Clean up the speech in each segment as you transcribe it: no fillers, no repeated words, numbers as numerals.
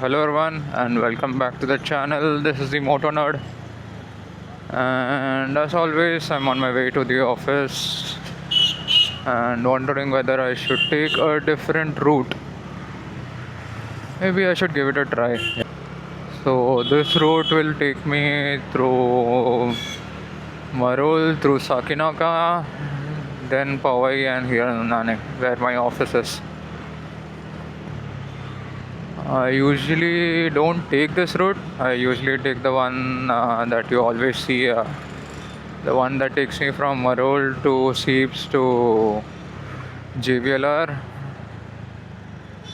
hello everyone, and welcome back to the channel. This is the Moto Nerd, and as always, I'm on my way to the office and wondering whether I should take a different route. Maybe I should give it a try. So, this route will take me through Marul, through Sakinaka, then Powai, and here in Nanek, where my office is. I usually don't take this route. I usually take the one that you always see, the one that takes me from Marol to Seeps to JVLR.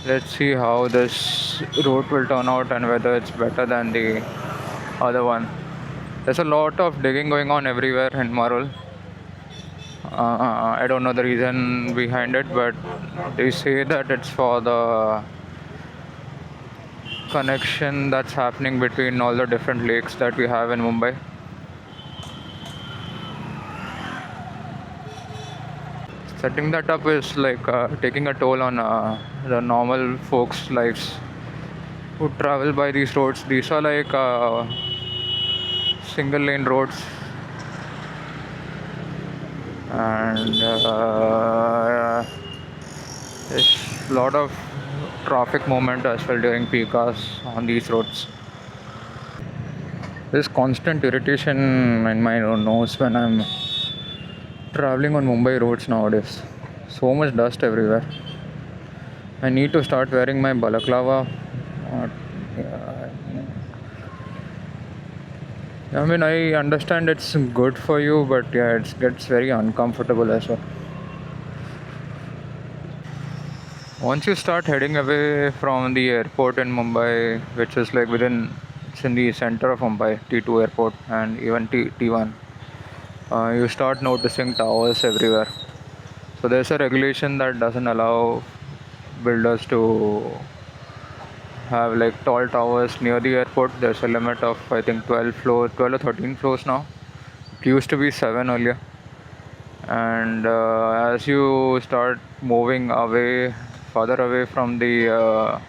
Let's see how this route will turn out and whether it's better than the other one. There's a lot of digging going on everywhere in Marol. I don't know the reason behind it, but they say that it's for the connection that's happening between all the different lakes that we have in Mumbai. Setting that up is like taking a toll on the normal folks' lives who travel by these roads. These are like single lane roads, and there's a lot of traffic movement as well during peak hours on these roads. There's constant irritation in my nose when I'm traveling on Mumbai roads nowadays. So much dust everywhere. I need to start wearing my balaclava. I mean, I understand it's good for you, but yeah, it gets very uncomfortable as well. Once you start heading away from the airport in Mumbai, which is like it's in the center of Mumbai, T2 airport and even T1, you start noticing towers everywhere. So there's a regulation that doesn't allow builders to have like tall towers near the airport. There's a limit of I think 12 or 13 floors now. It used to be 7 earlier. And as you start moving further away from the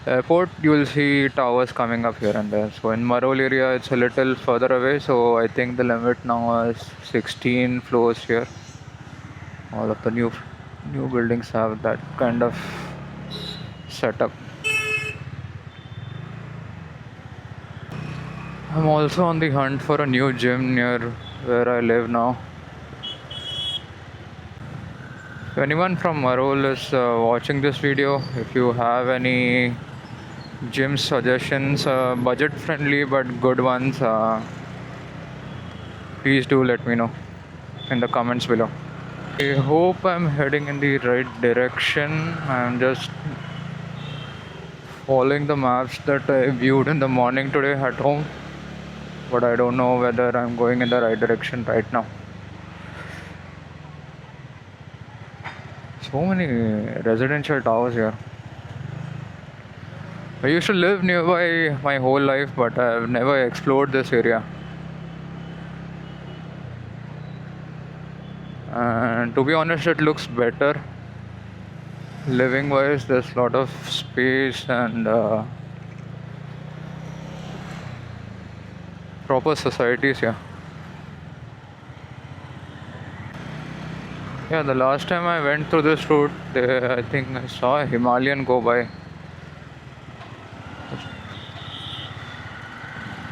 airport, you will see towers coming up here and there. So in Marol area, it's a little further away. So I think the limit now is 16 floors here. All of the new buildings have that kind of setup. I'm also on the hunt for a new gym near where I live now. If anyone from Marol is watching this video, if you have any gym suggestions, budget friendly but good ones, please do let me know in the comments below. I hope I'm heading in the right direction. I'm just following the maps that I viewed in the morning today at home, but I don't know whether I'm going in the right direction right now. So many residential towers here. I used to live nearby my whole life, but I've never explored this area. And to be honest, it looks better. Living wise, there's a lot of space and proper societies here. Yeah, the last time I went through this route, I think I saw a Himalayan go by.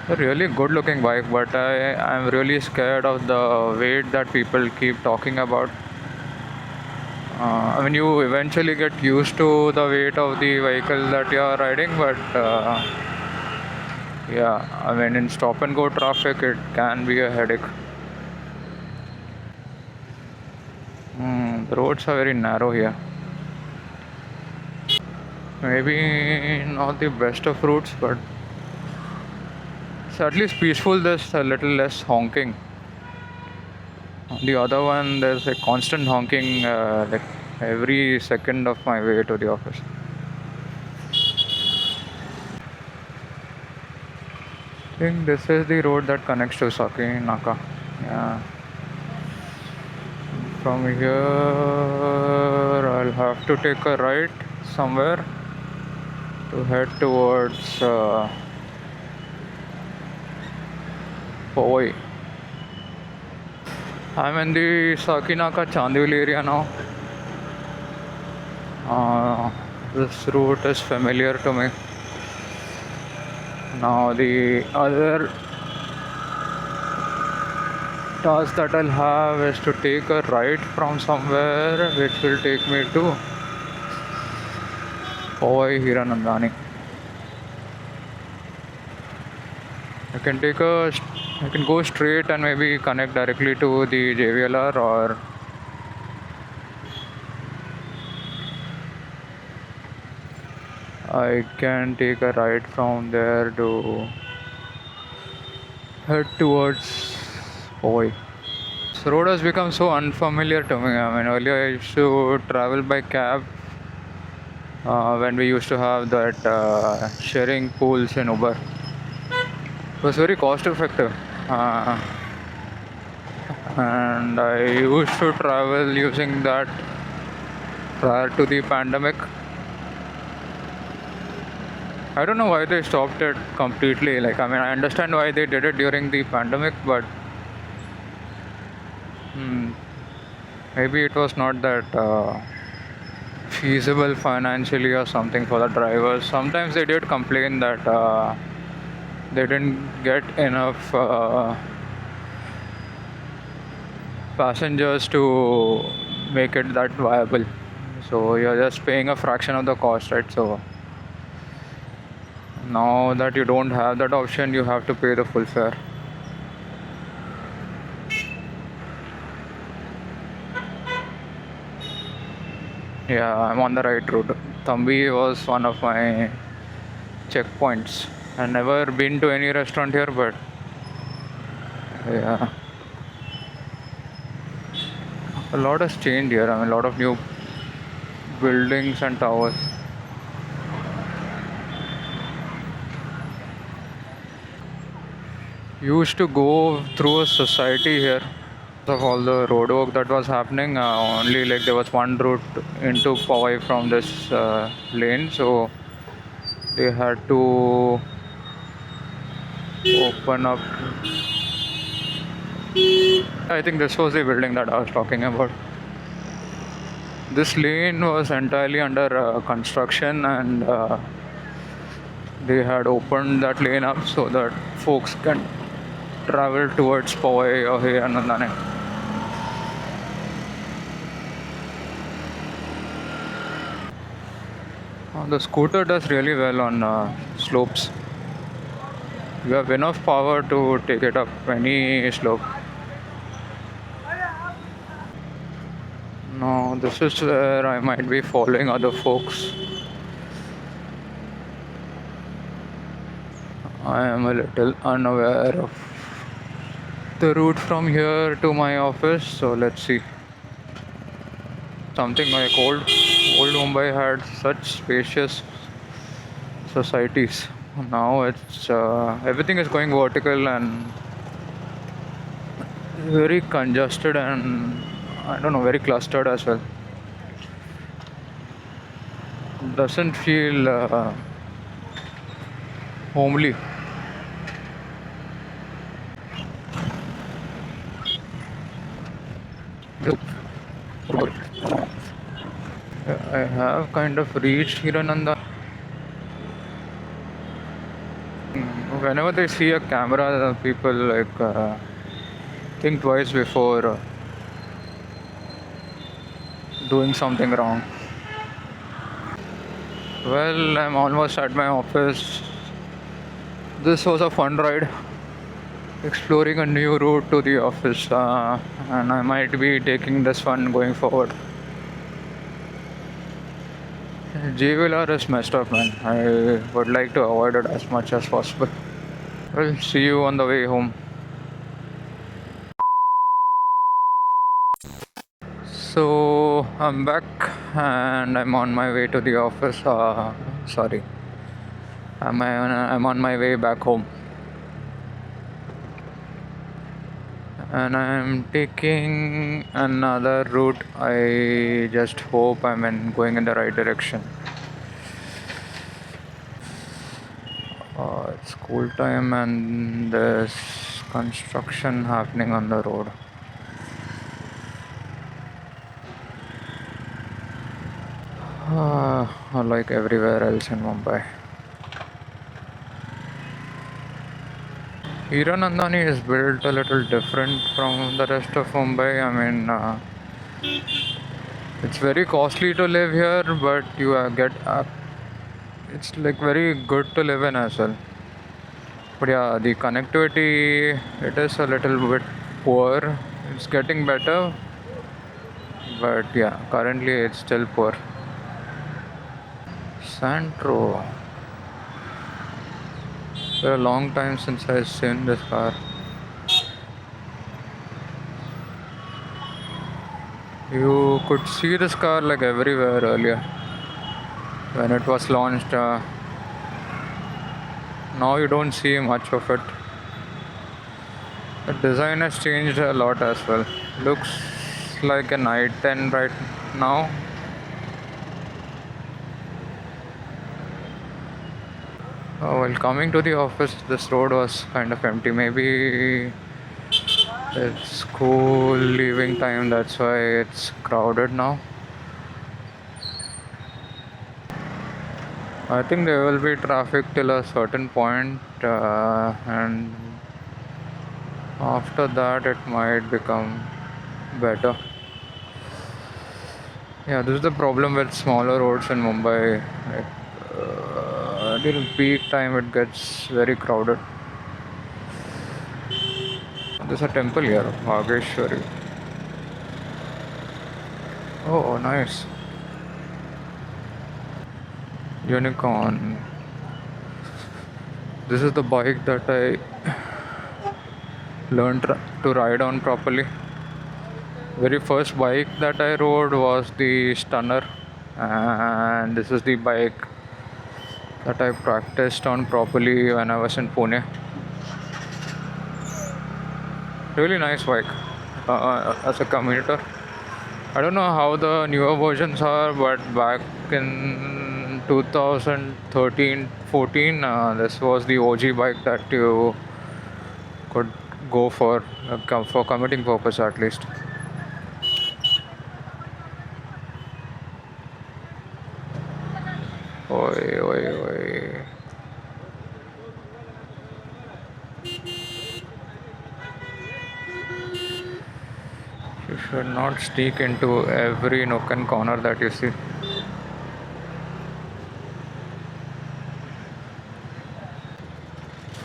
A really good looking bike, but I'm really scared of the weight that people keep talking about. I mean, you eventually get used to the weight of the vehicle that you are riding, but yeah, I mean, in stop and go traffic, it can be a headache. The roads are very narrow here. Maybe not the best of routes, but it's at least peaceful. There's a little less honking. On the other one, there's a constant honking like every second of my way to the office. I think this is the road that connects to Sakinaka. Yeah. From here, I'll have to take a right somewhere. to head towards Powai. I'm in the Sakinaka Chandivali area now. This route is familiar to me. Now the other task that I'll have is to take a right from somewhere which will take me to Powai Hiranandani. I can take a I can go straight and maybe connect directly to the JVLR, or I can take a right from there to head towards Powai. This road has become so unfamiliar to me. I mean, earlier I used to travel by cab when we used to have that sharing pools in Uber. It was very cost effective. And I used to travel using that prior to the pandemic. I don't know why they stopped it completely. Like, I mean, I understand why they did it during the pandemic, but maybe it was not that feasible financially or something for the drivers. Sometimes they did complain that they didn't get enough passengers to make it that viable. So you're just paying a fraction of the cost, right? So now that you don't have that option, you have to pay the full fare. Yeah, I'm on the right route. Thambi was one of my checkpoints. I've never been to any restaurant here, but yeah, a lot has changed here. I mean, a lot of new buildings and towers. Used to go through a society here of all the road work that was happening. Only like there was one route into Powai from this lane, so they had to open up. I think this was the building that I was talking about. This lane was entirely under construction, and they had opened that lane up so that folks can travel towards Powai or Hiranandani. The scooter does really well on slopes. You have enough power to take it up any slope. No, this is where I might be following other folks. I am a little unaware of the route from here to my office, so let's see. Something like old Mumbai had such spacious societies. Now it's everything is going vertical and very congested, and I don't know, very clustered as well. Doesn't feel homely. I have kind of reached Hirananda. Whenever they see a camera, people like think twice before doing something wrong. Well, I'm almost at my office. This was a fun ride, exploring a new route to the office, and I might be taking this one going forward. JVLR is messed up, man. I would like to avoid it as much as possible. Well, see you on the way home. So I'm back and I'm on my way to the office. Sorry, I'm on my way back home, and I'm taking another route. I just hope I'm going in the right direction. It's school time and there's construction happening on the road. Like everywhere else in Mumbai. Hiranandani is built a little different from the rest of Mumbai. I mean, it's very costly to live here, but you get it's like very good to live in as well. But yeah, the connectivity it is a little bit poor. It's getting better, but yeah, currently it's still poor. Santro. It's been a long time since I've seen this car. You could see this car like everywhere earlier when it was launched. Now you don't see much of it. The design has changed a lot as well. Looks like an i10 right now. While coming to the office, this road was kind of empty. Maybe it's school leaving time, that's why it's crowded now. I think there will be traffic till a certain point, and after that, it might become better. Yeah, this is the problem with smaller roads in Mumbai. Like, during peak time, it gets very crowded. There's a temple here, Bhageshwari. Oh, nice. Unicorn. This is the bike that I learned to ride on properly. Very first bike that I rode was the Stunner, and this is the bike that I practiced on properly when I was in Pune. Really nice bike as a commuter. I don't know how the newer versions are, but back in 2013 14, this was the OG bike that you could go for commuting purpose at least. Oi, oi, oi. You should not sneak into every nook and corner that you see.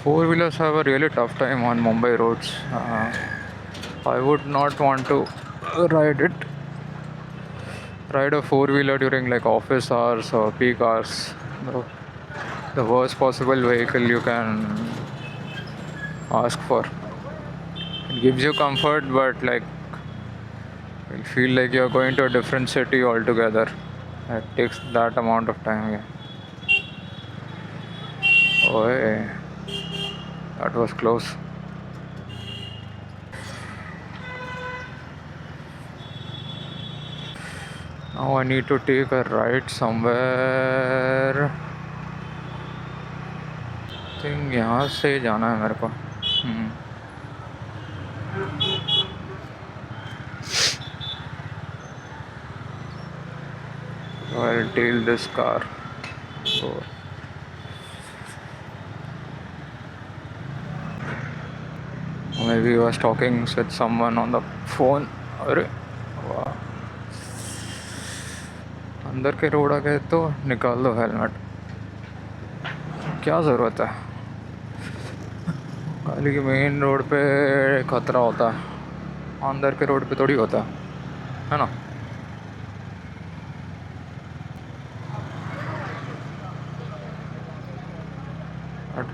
Four-wheelers have a really tough time on Mumbai roads. I would not want to ride it. Ride a four-wheeler during like office hours or peak hours. The, the worst possible vehicle you can ask for. It gives you comfort, but like you'll feel like you're going to a different city altogether. It takes that amount of time. Yeah. Oh, hey. That was close. Now I need to take a ride somewhere. I think यहाँ से जाना है मेरे को. So I'll tail this car. So maybe he was talking with someone on the phone. अरे वाह, अंदर के रोड आ गए तो निकाल दो हेलमेट. क्या ज़रूरत है? खाली के मेन रोड पे खतरा होता है, अंदर के रोड पे थोड़ी होता है ना.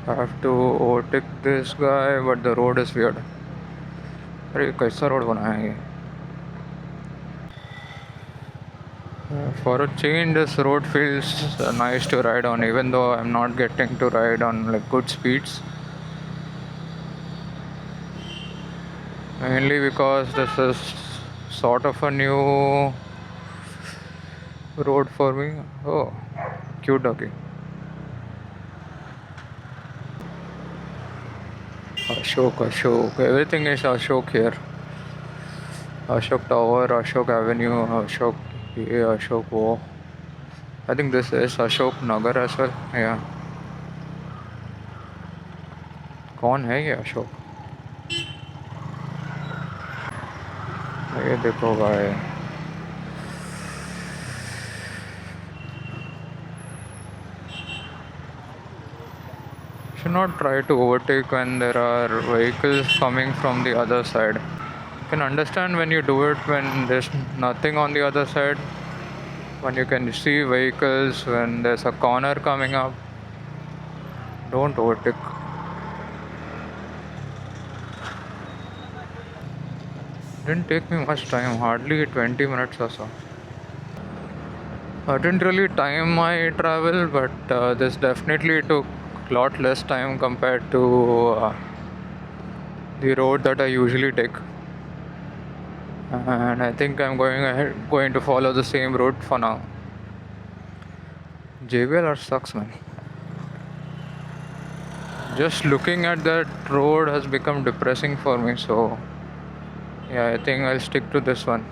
I have to overtake this guy, but the road is weird. अरे कैसा रोड बनाया है ये? For a change, this road feels nice to ride on, even though I'm not getting to ride on like good speeds. Mainly because this is sort of a new road for me. Oh, cute doggy. Ashok. Everything is Ashok here. Ashok Tower, Ashok Avenue, Ashok ये अशोक वो. I think this is Ashok Nagar as well. Yeah. कौन है ये अशोक? ये देखो भाई. Should not try to overtake when there are vehicles coming from the other side. You can understand when you do it when there's nothing on the other side, when you can see vehicles, when there's a corner coming up. Don't overtake. Didn't take me much time, hardly 20 minutes or so. I didn't really time my travel, but this definitely took a lot less time compared to the road that I usually take. And I think I'm going to follow the same route for now. JBL sucks, man. Just looking at that road has become depressing for me, so yeah, I think I'll stick to this one.